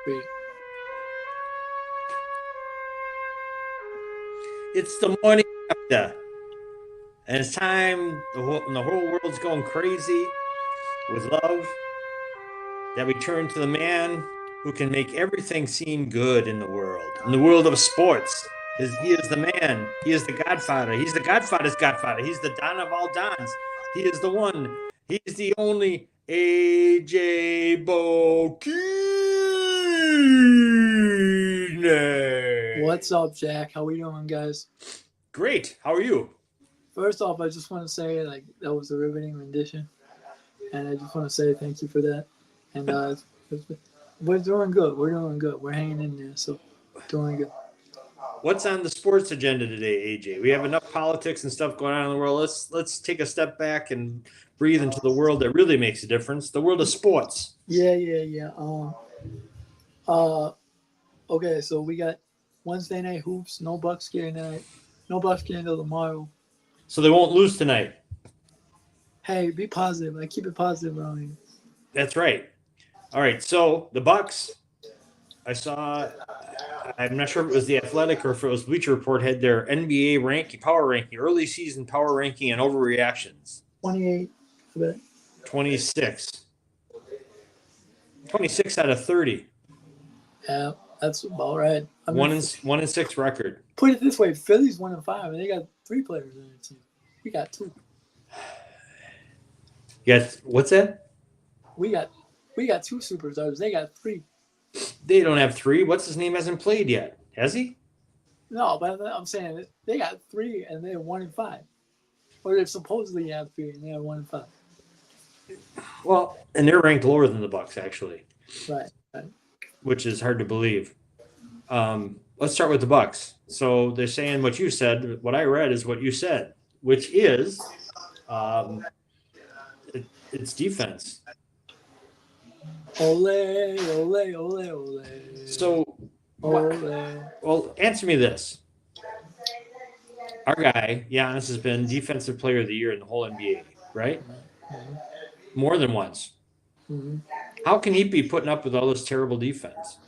Great. It's the morning after, and it's time when the whole world's going crazy with love that we turn to the man who can make everything seem good in the world. In the world of sports, he is the man. He is the Godfather. He's the Godfather's Godfather. He's the Don of all Dons. He is the one. He's the only AJ Bokine. What's up, Jack? How we doing, guys? Great. How are you? First off, I just want to say that was a riveting rendition, and I just want to say thank you for that. And we're doing good. We're doing good. We're hanging in there, so doing good. What's on the sports agenda today, AJ? We have enough politics and stuff going on in the world. Let's take a step back and breathe into the world that really makes a difference, the world of sports. Yeah. Uh, okay. So we got Wednesday night hoops. No Bucks game tonight. No Bucks game until tomorrow. So they won't lose tonight. Hey, be positive. I keep it positive around here. That's right. All right. So the Bucks, I saw. I'm not sure if it was the Athletic or if it was Bleacher Report had their NBA ranking, power ranking, early season power ranking, and overreactions. 28. I bet. 26. 26 out of 30. Yeah, that's about right. I mean, 1-6 record. put it this way: Philly's 1-5, and they got 3 players in their team. We got 2. Yes. What's that? We got 2 superstars. They got 3. They don't have 3. What's his name hasn't played yet? Has he? No, but I'm saying they got 3 and they're 1-5, or they supposedly have 3 and they're 1-5. Well, and they're ranked lower than the Bucks actually, Right. which is hard to believe. Let's start with the Bucks. So they're saying what you said. What I read is what you said, which is it's defense. Ole, ole, ole, ole. So, ole. well, answer me this. Our guy, Giannis, has been Defensive Player of the Year in the whole NBA, right? Mm-hmm. More than once. Mm-hmm. How can he be putting up with all this terrible defense?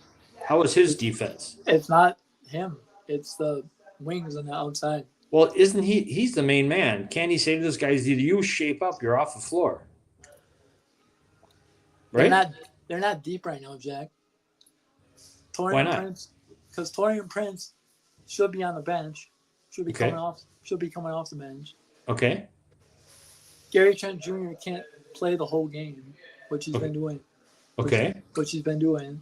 How is his defense? It's not him. It's the wings on the outside. Well, isn't he? He's the main man. Can't he say to those guys, either you shape up, you're off the floor? Right? They're not deep right now, Jack. Why not? Prince, because Torian Prince should be on the bench. Should be coming off the bench. Okay. Gary Trent Jr. can't play the whole game, which he's been doing. Okay. Which he's been doing.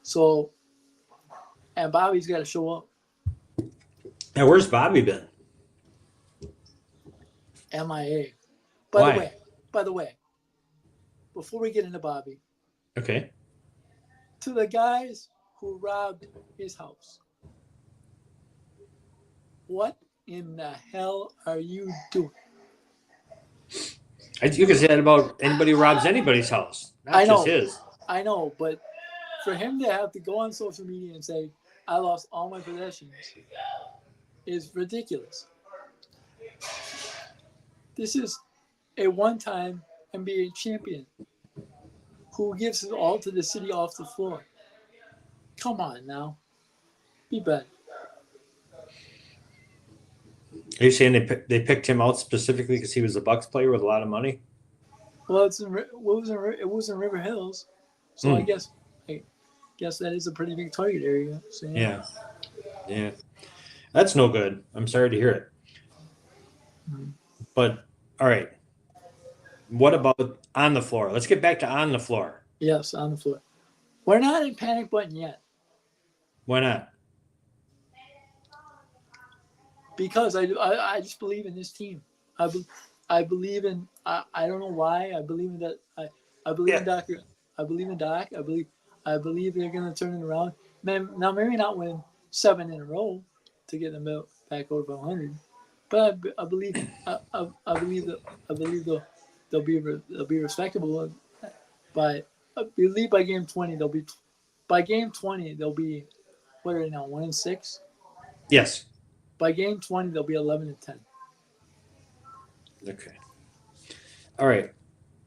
So, and Bobby's got to show up. Now, where's Bobby been? MIA. Why? By the way, before we get into Bobby, Okay. to the guys who robbed his house, what in the hell are you doing? You can say that about anybody who robs anybody's house, not just his. I know, but for him to have to go on social media and say, I lost all my possessions is ridiculous. This is a one-time NBA champion who gives it all to the city off the floor. Come on now. Be better. Are you saying they picked him out specifically because he was a Bucks player with a lot of money? Well, it was in River Hills, so I guess that is a pretty big target area. So, yeah, that's no good. I'm sorry to hear it. Mm-hmm. But all right, what about on the floor? Let's get back to on the floor. Yes, on the floor. We're not in panic button yet. Why not? Because I just believe in this team. I believe in I don't know why I believe in that I believe in Doc. I believe in Doc. I believe they're gonna turn it around. Now maybe not win 7 in a row to get them back over 100, but I believe they'll be respectable. By I believe by game 20 they'll be what are they now 1-6? Yes. By game 20 they'll be 11-10. Okay. All right.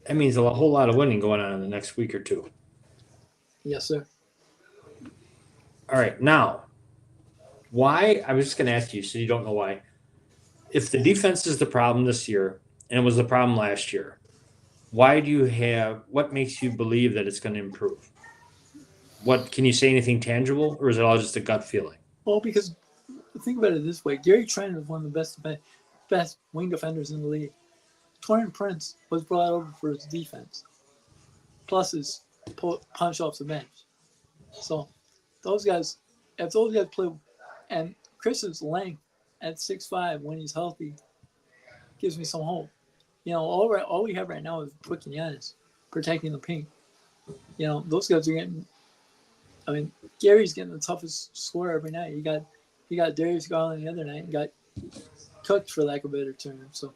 That means a whole lot of winning going on in the next week or two. Yes, sir. All right, now, why? I was just going to ask you, so you don't know why. If the defense is the problem this year and it was the problem last year, why do you have? What makes you believe that it's going to improve? What can you say? Anything tangible, or is it all just a gut feeling? Well, because think about it this way: Gary Trent is one of the best wing defenders in the league. Torian Prince was brought over for his defense, plus his punch off the bench. So those guys, if those guys play, and Chris's length at 6'5" when he's healthy gives me some hope. All we have right now is Quick and Giannis protecting the paint. Those guys are getting. I mean, Gary's getting the toughest scorer every night. He got Darius Garland the other night and got cooked, for lack of a better term. So.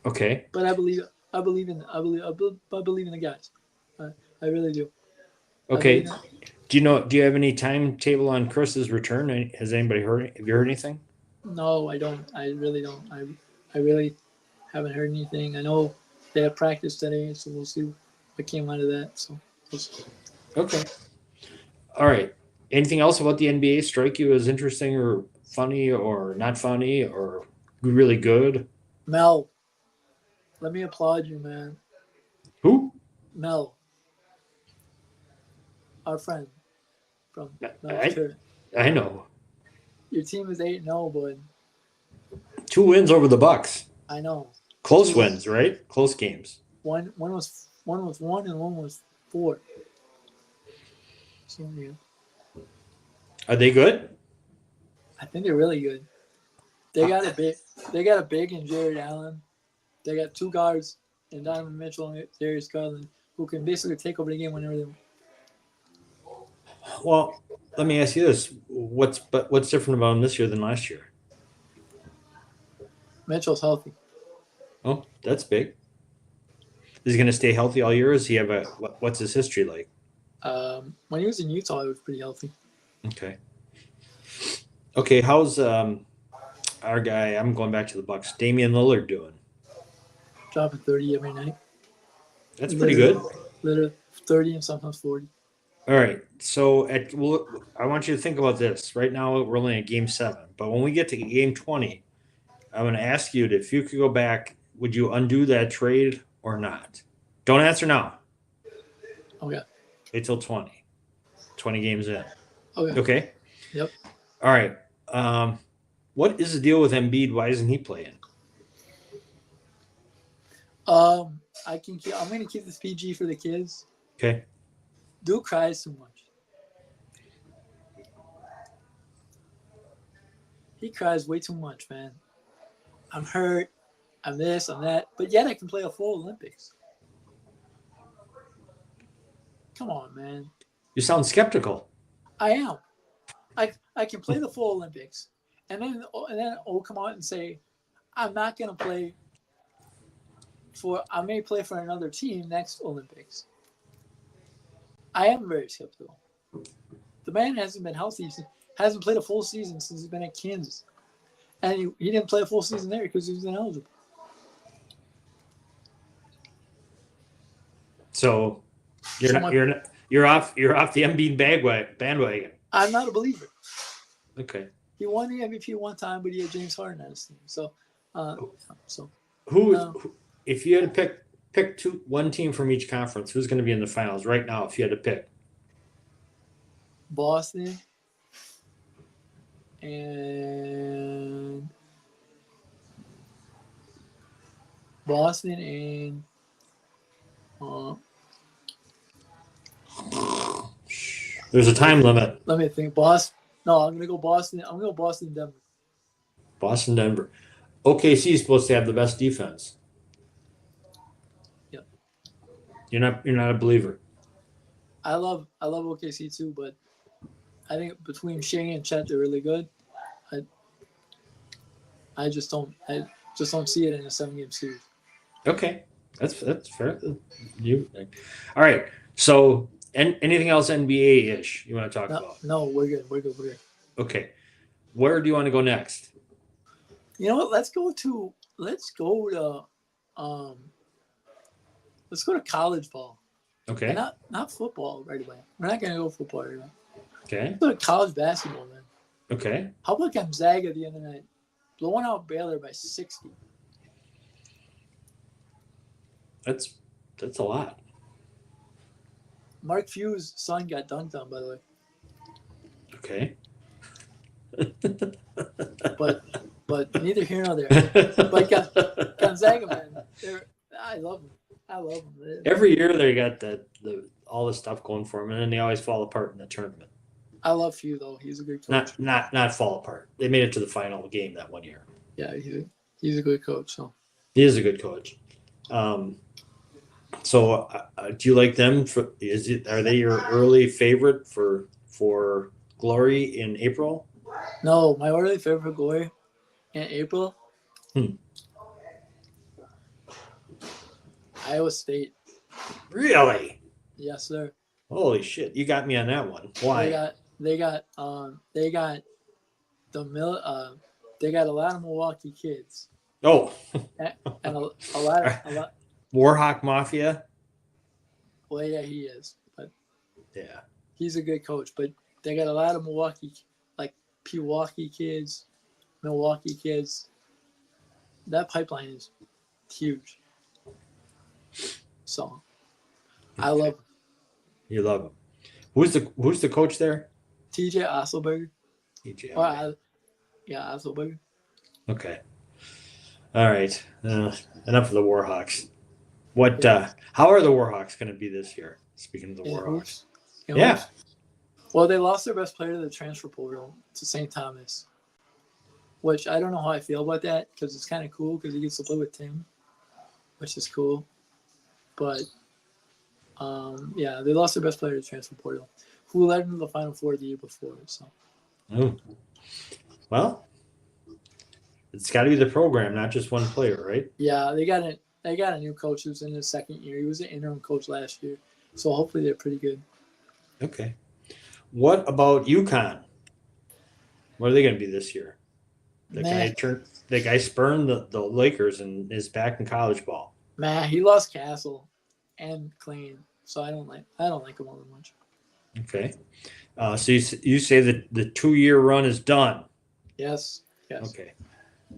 Okay. But I believe in the guys. I really do. Okay. Do you have any timetable on Chris's return? Has anybody heard? Have you heard anything? No, I don't. I really don't. I really haven't heard anything. I know they have practice today, so we'll see what came out of that. So. Okay. All right. Anything else about the NBA strike you as interesting or funny or not funny or really good? Mel, let me applaud you, man. Who? Mel, our friend from North I know. Your team is 8-0, bud. 2 wins over the Bucks. I know. Close wins, right? Close games. One was 1 and 1 was 4. So yeah. Are they good? I think they're really good. They got a big in Jared Allen. They got 2 guards in Donovan Mitchell and Darius Garland who can basically take over the game whenever they want. Well, let me ask you this: what's different about him this year than last year? Mitchell's healthy. Oh, that's big. Is he going to stay healthy all year? Or does he have what's his history like? When he was in Utah, he was pretty healthy. Okay. Okay, how's our guy? I'm going back to the Bucks. Damian Lillard doing? Dropping 30 every night. That's pretty good. Literally 30 and sometimes 40. All right. So I want you to think about this. Right now, we're only at Game 7, but when we get to Game 20, I'm going to ask you if you could go back, would you undo that trade or not? Don't answer now. Okay. Wait till 20 games in. Okay. Okay. Yep. All right. What is the deal with Embiid? Why isn't he playing? I'm going to keep this PG for the kids. Okay. Dude cries too much. He cries way too much, man. I'm hurt. I'm this, I'm that. But yet I can play a full Olympics. Come on, man. You sound skeptical. I am. I can play the full Olympics. And then I'll come out and say, I'm not going to play I may play for another team next Olympics. I am very skeptical. The man hasn't been healthy, hasn't played a full season since he's been at Kansas. And he didn't play a full season there because he was ineligible. So you're off the Embiid bandwagon. I'm not a believer. Okay. He won the MVP one time, but he had James Harden on his team. So who if you had to pick one team from each conference, who's going to be in the finals right now if you had to pick? Boston and there's a time limit. Let me think. Boston. No, I'm gonna go Boston. I'm gonna go Boston, Denver. Boston, Denver. OKC is supposed to have the best defense. Yep. You're not a believer. I love OKC too, but I think between Shea and Chet, they're really good. I just don't see it in a 7-game series. Okay, that's fair. All right. So, anything else NBA-ish you want to talk about? No, we're good. Okay, where do you want to go next? You know what? Let's go to college ball. Okay. And not football right away. We're not gonna go football right away. Okay. Let's go to college basketball, man. Okay. How about Gonzaga the other night, blowing out Baylor by 60? That's a lot. Mark Few's son got dunked on, by the way. Okay. But neither here nor there. But Gonzaga, man, I love them. I love them. Every year they got the all the stuff going for them, and then they always fall apart in the tournament. I love Few though. He's a good coach. Not fall apart. They made it to the final game that one year. Yeah, he's a good coach. So he is a good coach. So do you like them? Are they your early favorite for Glory in April? No, my early favorite for Glory in April. Iowa State. Really? Yes, sir. Holy shit! You got me on that one. Why? They got a lot of Milwaukee kids. Oh. and a lot. Warhawk Mafia. Well, yeah, he is, but yeah, he's a good coach. But they got a lot of Pewaukee kids, Milwaukee kids. That pipeline is huge. So, I love him. You love him. Who's the coach there? TJ Osselberger. TJ. Osselberger. Okay. All right. Enough of the Warhawks. What? How are the Warhawks going to be this year? Speaking of the Warhawks. Yeah. Well, they lost their best player to the transfer portal to St. Thomas, which I don't know how I feel about that because it's kind of cool because he gets to play with Tim, which is cool. But, they lost their best player to the transfer portal, who led them to the Final Four the year before. So. Oh. Well, it's got to be the program, not just one player, right? Yeah, they got a new coach who's in his second year. He was an interim coach last year, so hopefully they're pretty good. Okay. What about UConn? What are they going to be this year? The guy spurned the Lakers and is back in college ball. Man, he lost Castle and Clean, so I don't like him all that much. Okay. So you say that the 2-year run is done? Yes. Okay.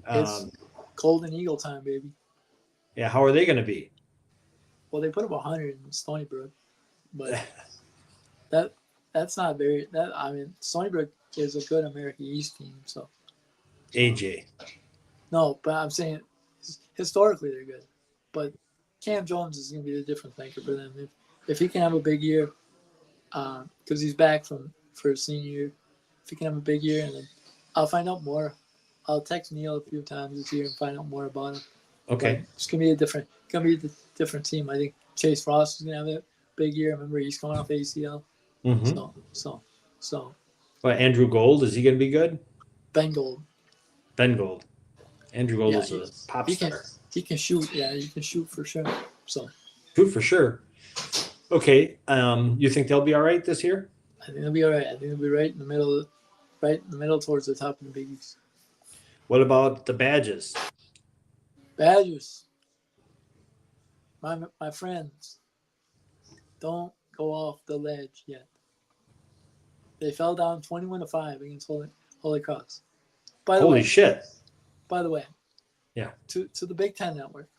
It's Golden Eagle time, baby. Yeah. How are they going to be? Well, they put up 100 in Stony Brook, but that's not very. Stony Brook is a good American East team. So. AJ. No, but I'm saying historically they're good, but Cam Jones is going to be the different thinker for them. If he can have a big year, because he's back for his senior year, if he can have a big year, and then I'll find out more. I'll text Neil a few times this year and find out more about him. Okay. But it's gonna be a different team. I think Chase Frost is gonna have a big year. Remember, he's coming off ACL. Mm-hmm. So. Well, Andrew Gold, is he going to be good? Ben Gold. Andrew Gold is a pop star. He can shoot. Yeah, he can shoot for sure. So. Shoot for sure. Okay. You think they'll be all right this year? I think they'll be all right. I think they'll be right in the middle towards the top of the Big East. What about the Badgers? Badgers. My friends, don't go off the ledge yet. They fell down 21-5 against Holy Cross. Holy shit. By the way. Yeah. To the Big Ten Network.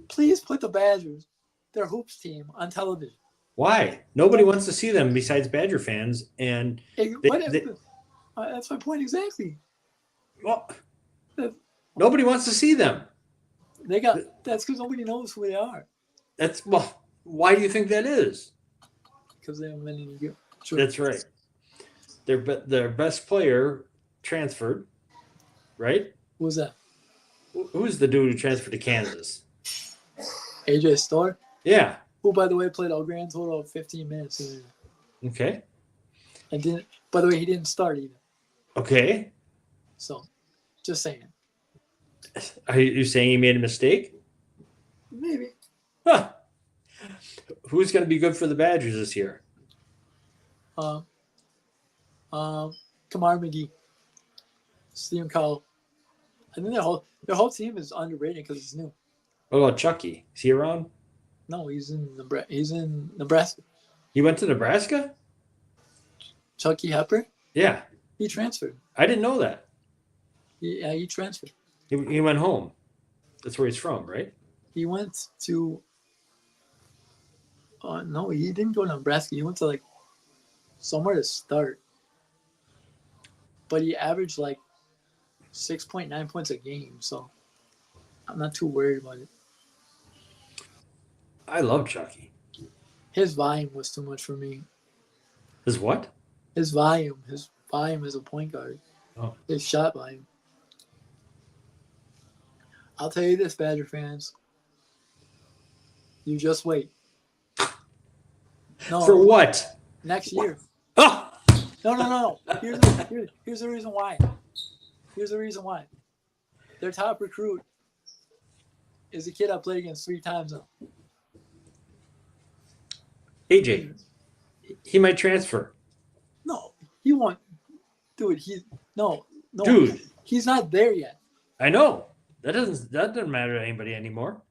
Please put the Badgers, their hoops team, on television. Why? Nobody wants to see them besides Badger fans, and that's my point exactly. Well, nobody wants to see them. That's because nobody knows who they are. Why do you think that is? Because they haven't been any good. Sure. That's right. Their best player transferred, right? Who was that? Who's the dude who transferred to Kansas? AJ Storr? Yeah. Who, by the way, played a grand total of 15 minutes. Okay. And by the way, he didn't start either. Okay. So, just saying. Are you saying he made a mistake? Maybe. Huh. Who's going to be good for the Badgers this year? Kamar McGee, Stephen Cowell. I think their whole team is underrated because it's new. What about Chucky? Is he around? No, he's in Nebraska. He's in Nebraska. He went to Nebraska? Chucky Hepper. Yeah. He transferred. I didn't know that. Yeah, he transferred. He went home. That's where he's from, right? He went to. No, he didn't go to Nebraska. He went to like somewhere to start. But he averaged like 6.9 points a game, so I'm not too worried about it. I love Chucky. His volume was too much for me. His what? His volume as a point guard. Oh. His shot volume. I'll tell you this, Badger fans. You just wait. No. For what? Next year. Oh! No. Here's the reason why. Here's the reason why. Their top recruit is a kid I played against 3 times now. AJ. He might transfer. No, he won't. Dude, no. Dude. He's not there yet. I know. That doesn't matter to anybody anymore.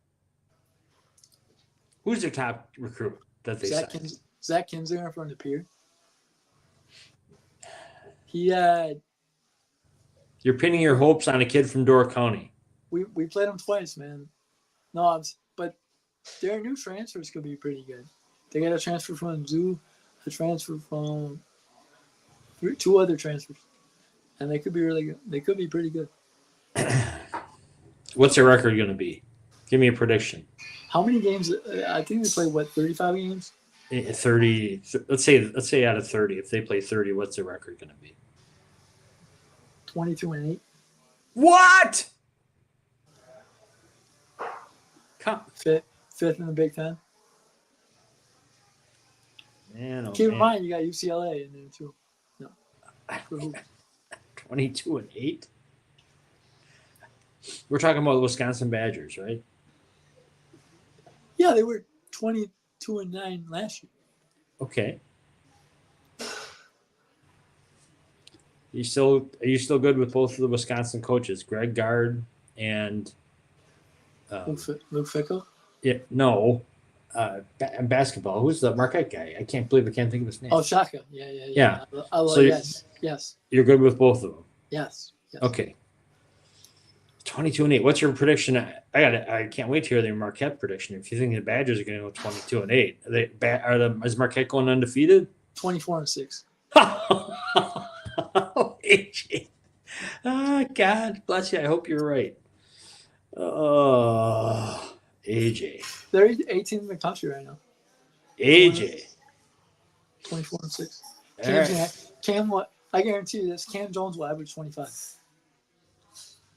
Who's their top recruit that they signed? Zach Kinzinger from the Pier. He had. You're pinning your hopes on a kid from Door County. We played him twice, man. No, but their new transfers could be pretty good. They got a transfer from Zoo, a transfer from 2 other transfers, and they could be really good. They could be pretty good. What's their record going to be? Give me a prediction. How many games? I think they played 35 games. 30. Let's say out of 30. If they play 30, what's their record going to be? 22-8. What? Fifth in the Big Ten. Man, oh Keep in man. mind, you got UCLA in there too. No. 22-8. We're talking about the Wisconsin Badgers, right? Yeah, they were 22-9 last year. Okay. Are you still good with both of the Wisconsin coaches, Greg Gard and Luke Fickle? Yeah, no. Basketball. Who's the Marquette guy? I can't think of his name. Oh, Shaka. Yeah. So yes. You're good with both of them. Yes. Okay. 22-8. What's your prediction? I can't wait to hear the Marquette prediction. If you think the Badgers are going to go 22-8, is Marquette going undefeated? 24-6. Oh, AJ. Oh, God bless you. I hope you're right. Oh, AJ. They're 18th in the country right now. AJ. 24-6. Right. Cam, what? I guarantee you this. Cam Jones will average 25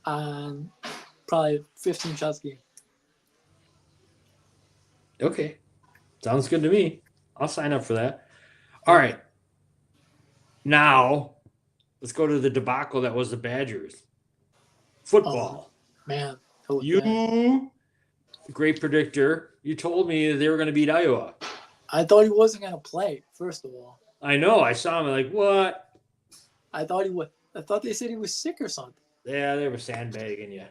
on probably 15 shots a game. Okay. Sounds good to me. I'll sign up for that. All right. Now, let's go to the debacle that was the Badgers. Football. Oh, man. That was bad. You, great predictor, you told me they were going to beat Iowa. I thought he wasn't going to play, first of all. I know. I saw him like, what? I thought he would. I thought they said he was sick or something. Yeah, they were sandbagging you.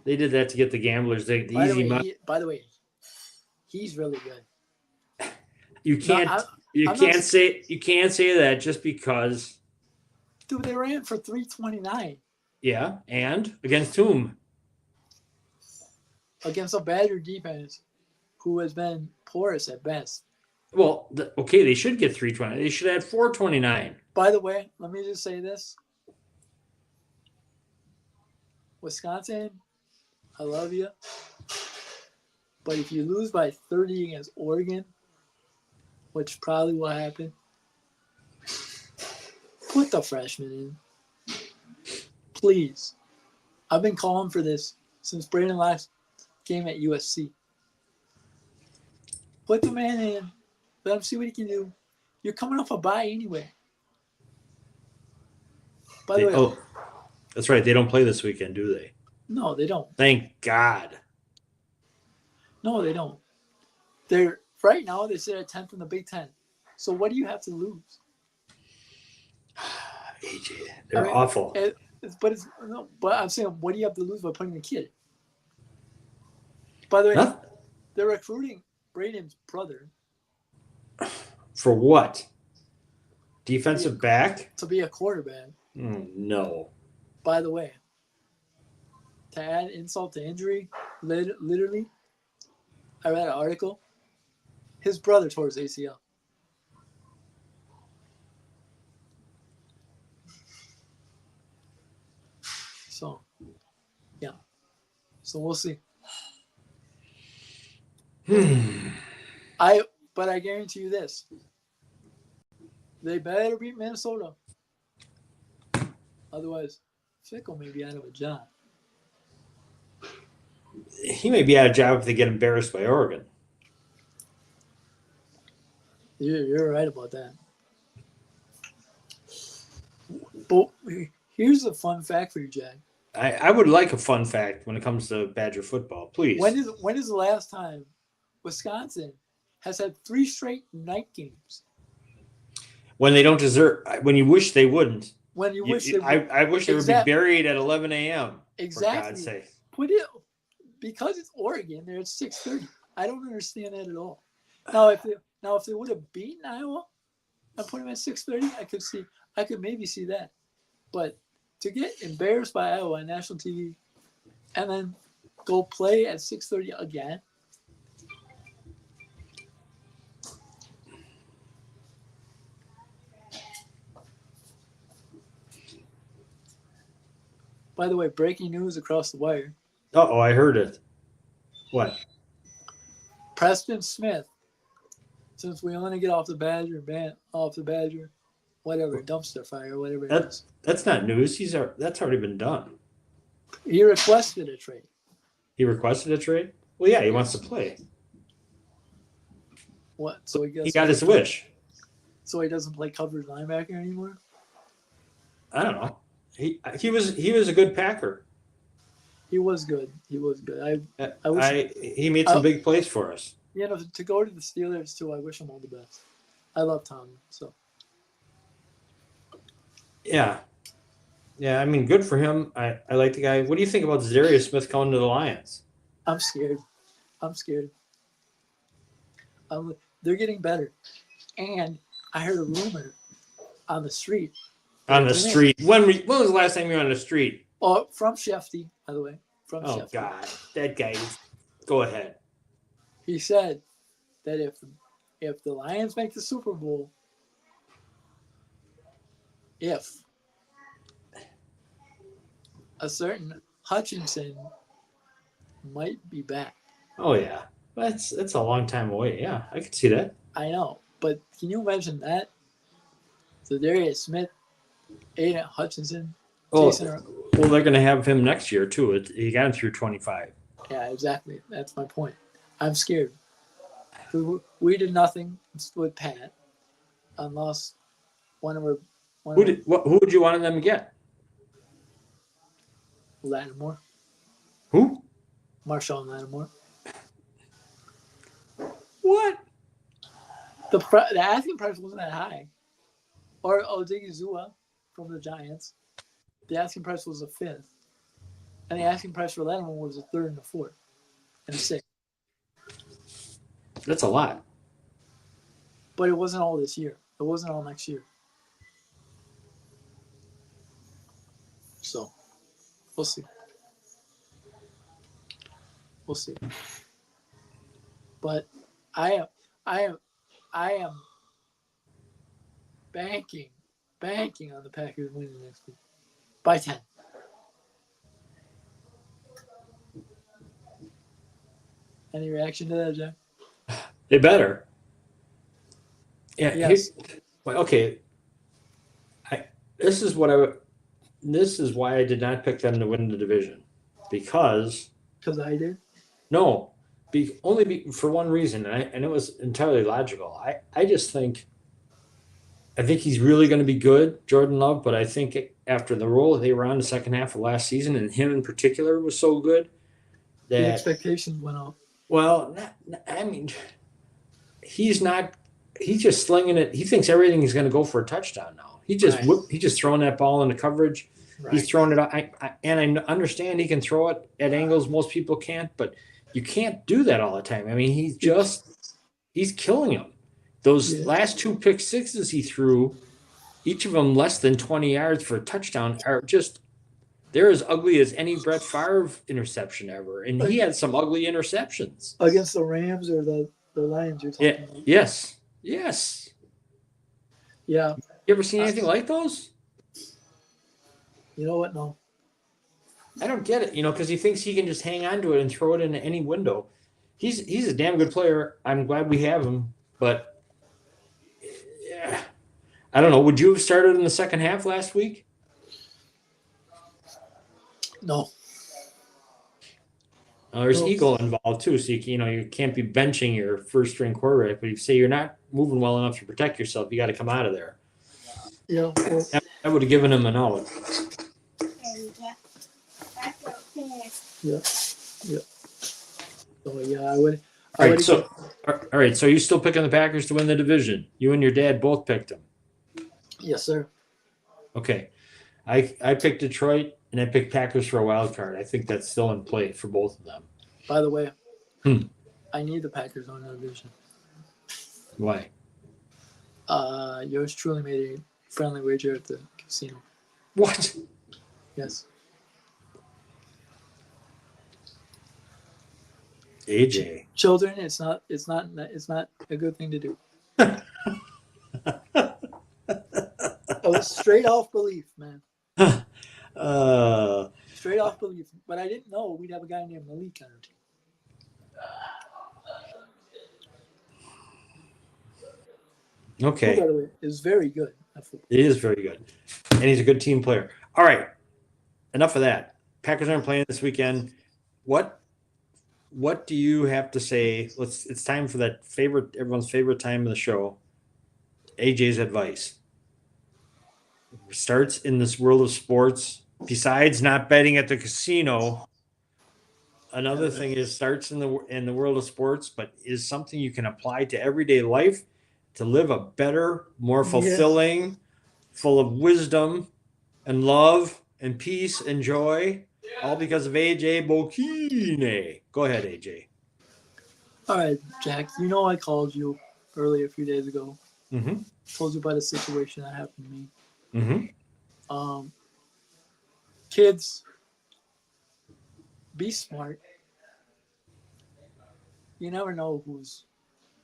They did that to get the gamblers. The easy money. By the way, he's really good. You can't. You can't say that just because. Dude, they ran for 329. Yeah, and against whom? Against a Badger defense, who has been porous at best. Well, okay, they should get 320. They should have 429. By the way, let me just say this. Wisconsin, I love you. But if you lose by 30 against Oregon, which probably will happen, put the freshman in. Please. I've been calling for this since Braden last game at USC. Put the man in. Let him see what he can do. You're coming off a bye anyway. By the way, oh, that's right. They don't play this weekend, do they? No, they don't. Thank God. No, they don't. They're right now. They sit at 10th in the Big Ten. So what do you have to lose? AJ, they're awful. But I'm saying, what do you have to lose by putting the kid? By the way, they're recruiting Braden's brother For what? Defensive back? to be a quarterback. No. By the way, to add insult to injury, literally, I read an article. His brother tore his ACL. So, yeah. So we'll see. But I guarantee you this. They better beat Minnesota. Otherwise, Fickle may be out of a job. He may be out of job if they get embarrassed by Oregon. You're right about that. But here's a fun fact for you, Jack. I would like a fun fact when it comes to Badger football, please. When is the last time Wisconsin has had 3 straight night games? When they don't deserve, when you wish they wouldn't. When you wish they would. I wish they would be buried at 11 a.m. Exactly. For God's sake. Put it because it's Oregon. They're at 6:30. I don't understand that at all. Now, if they would have beaten Iowa and put them at 6:30, I could maybe see that. But to get embarrassed by Iowa on national TV and then go play at 6:30 again. By the way, breaking news across the wire. Uh-oh, I heard it. What? Preston Smith, since we want to get off the Badger, whatever, dumpster fire, whatever it is. That's not news. That's already been done. He requested a trade. He requested a trade? Well, yeah, he wants to play. What? So he got his wish. So he doesn't play coverage linebacker anymore? I don't know. He was a good Packer. He was good. He made some big plays for us. You know, to go to the Steelers too, I wish him all the best. I love Tommy, so. Yeah. Yeah, I mean, good for him. I like the guy. What do you think about Zadarius Smith going to the Lions? I'm scared. They're getting better. And I heard a rumor on the street. On the street? When was the last time you were on the street? Oh, from Shefty, by the way. Oh, God. That guy. Go ahead. He said that if the Lions make the Super Bowl, if a certain Hutchinson might be back. Oh, yeah. That's a long time away. Yeah, I can see that. I know. But can you imagine that? So Darius Smith, Aiden Hutchinson. Well, they're going to have him next year, too. He got him through 25. Yeah, exactly. That's my point. I'm scared. We did nothing with Pat and lost one of our. Who would you want them to get? Lattimore. Who? Marshawn Lattimore. What? The asking price wasn't that high. Or Odigizua from the Giants. The asking price was a 5th. And the asking price for Lattimore was a 3rd and a 4th. And a 6th. That's a lot. But it wasn't all this year. It wasn't all next year. So, we'll see. We'll see. But I am banking on the Packers winning next week by 10. Any reaction to that, Jack? They better. Yeah. Yes. Okay. This is why I did not pick them to win the division, because I did. No, only for one reason, and it was entirely logical. I think he's really going to be good, Jordan Love, but I think after the role they were on the second half of last season, and him in particular was so good that the expectations went up. Well, I mean, he's just slinging it. He thinks everything is going to go for a touchdown now. He's just throwing that ball into coverage. Right. He's throwing it out. And I understand he can throw it at angles most people can't, but you can't do that all the time. I mean, he's just he's killing them. Those Yeah. last 2 pick sixes he threw, each of them less than 20 yards for a touchdown, are just they're as ugly as any Brett Favre interception ever. And he had some ugly interceptions. Against the Rams or the Lions you're talking about. Yes. Yes. Yeah. You ever seen anything like those? You know what? No. I don't get it, because he thinks he can just hang on to it and throw it into any window. He's a damn good player. I'm glad we have him, but yeah, I don't know. Would you have started in the second half last week? No. There's No. ego involved too, so you can't be benching your first string quarterback. But if you say you're not moving well enough to protect yourself, you got to come out of there. Yeah. Well, I would have given him an out. yeah. Yeah. So yeah, I would. All right. So you still picking the Packers to win the division? You and your dad both picked them. Yes, sir. Okay. I picked Detroit and I picked Packers for a wild card. I think that's still in play for both of them. By the way, I need the Packers on the division. Why? Yours truly made a friendly wager at the casino. What? Yes. AJ. Children, it's not a good thing to do. It was straight off belief, man. Straight off belief. But I didn't know we'd have a guy named Malik on our team. Okay. Who, by the way, is very good at football. He is very good. And he's a good team player. All right. Enough of that. Packers aren't playing this weekend. What do you have to say? It's time for that everyone's favorite time of the show. AJ's advice. Starts in this world of sports. Besides not betting at the casino, another thing is starts in the world of sports, but is something you can apply to everyday life to live a better, more fulfilling, full of wisdom and love and peace and joy, all because of AJ Bokine. Go ahead, AJ. All right, Jack. You know I called you earlier a few days ago. Mm-hmm. Told you about a situation that happened to me. Mm-hmm. Kids, be smart. You never know who's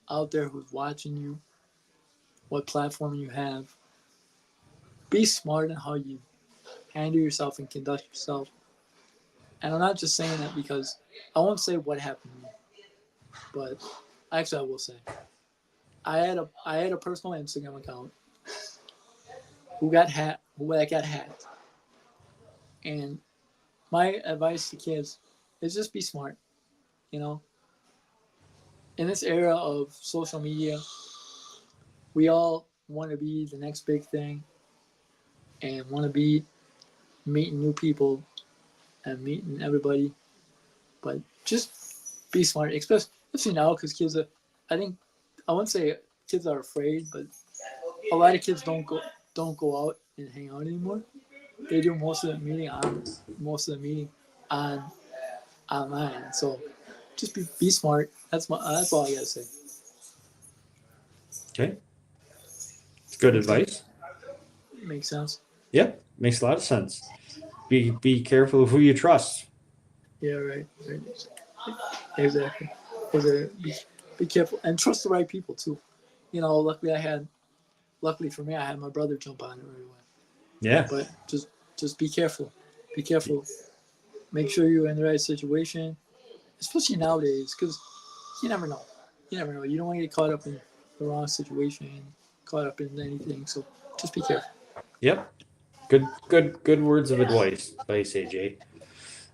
out there, who's watching you, what platform you have. Be smart in how you handle yourself and conduct yourself. And I'm not just saying that because I won't say what happened to me, but actually I will say. I had a personal Instagram account who got hacked. And my advice to kids is just be smart. In this era of social media, we all want to be the next big thing and want to be meeting new people and meeting everybody. But just be smart, especially now because kids are, I wouldn't say kids are afraid, but a lot of kids don't go out and hang out anymore. They do most of the meeting online. So just be smart. That's all I gotta say. Okay. It's good advice. Makes sense. Yep. Makes a lot of sense. Be careful of who you trust. Yeah, right. Exactly. Be careful and trust the right people too. Luckily for me, I had my brother jump on it right away. Yeah. But just be careful. Be careful. Make sure you're in the right situation, especially nowadays, because you never know. You don't want to get caught up in the wrong situation, caught up in anything. So just be careful. Yep. Good words of advice, AJ.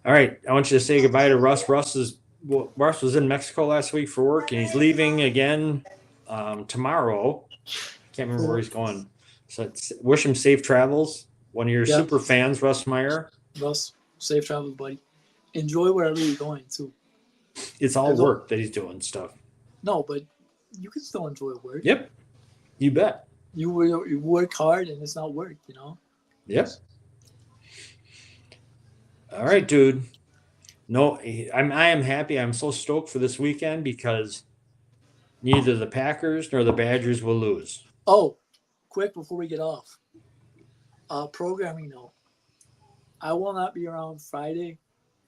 All right. I want you to say goodbye to Russ. Russ was in Mexico last week for work, and he's leaving again tomorrow. Can't remember where he's going. So wish him safe travels. One of your super fans, Russ Meyer. Russ, safe travels, buddy. Enjoy wherever you're going, too. It's all work that he's doing stuff. No, but you can still enjoy work. Yep. You bet. You work hard and it's not work, Yep. All right, dude. No, I am happy. I'm so stoked for this weekend because neither the Packers nor the Badgers will lose. Oh, quick before we get off. Programming note. I will not be around Friday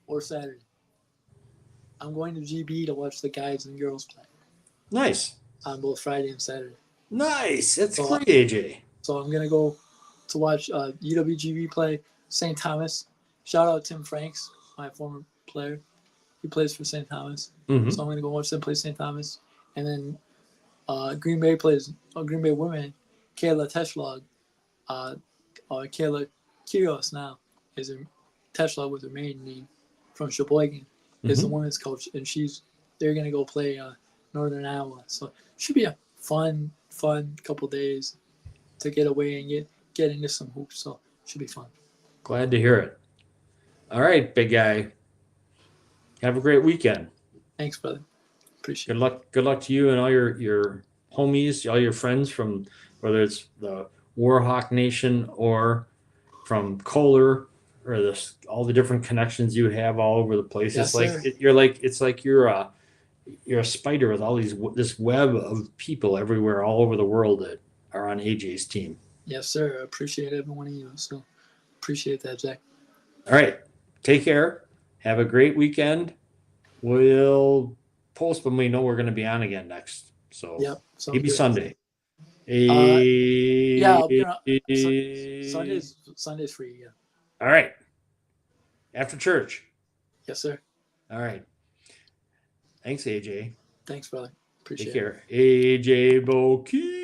or Saturday. I'm going to GB to watch the guys and girls play Nice. on both Friday and Saturday. Nice. That's So- great, AJ. So I'm going to go to watch UWGB play St. Thomas. Shout out Tim Franks, my former player. He plays for St. Thomas. Mhm. So I'm going to go watch them play St. Thomas. And then Green Bay plays Green Bay women. Kayla Teschlag. Kayla Kyrgios now is her Teschlag with her maiden name from Sheboygan is the women's coach, and they're gonna go play Northern Iowa. So it should be a fun couple days to get away and get into some hoops. So it should be fun. Glad to hear it. All right, big guy. Have a great weekend. Thanks, brother. Appreciate Good luck. Good luck to you and all your homies, all your friends from whether it's the Warhawk Nation or from Kohler or all the different connections you have all over the place. Yes, It's like you're a spider with all this web of people everywhere all over the world that are on AJ's team. it. Yes, sir. I appreciate every one of you. So appreciate that, Jack. All right. Take care. Have a great weekend. We'll post when we know we're going to be on again next. So Yep. sounds maybe good. Sunday. Yeah, I'll be around. Sunday's free. Yeah. All right. After church. Yes, sir. All right. Thanks, AJ. Thanks, brother. Appreciate Take it. care. AJ Boki.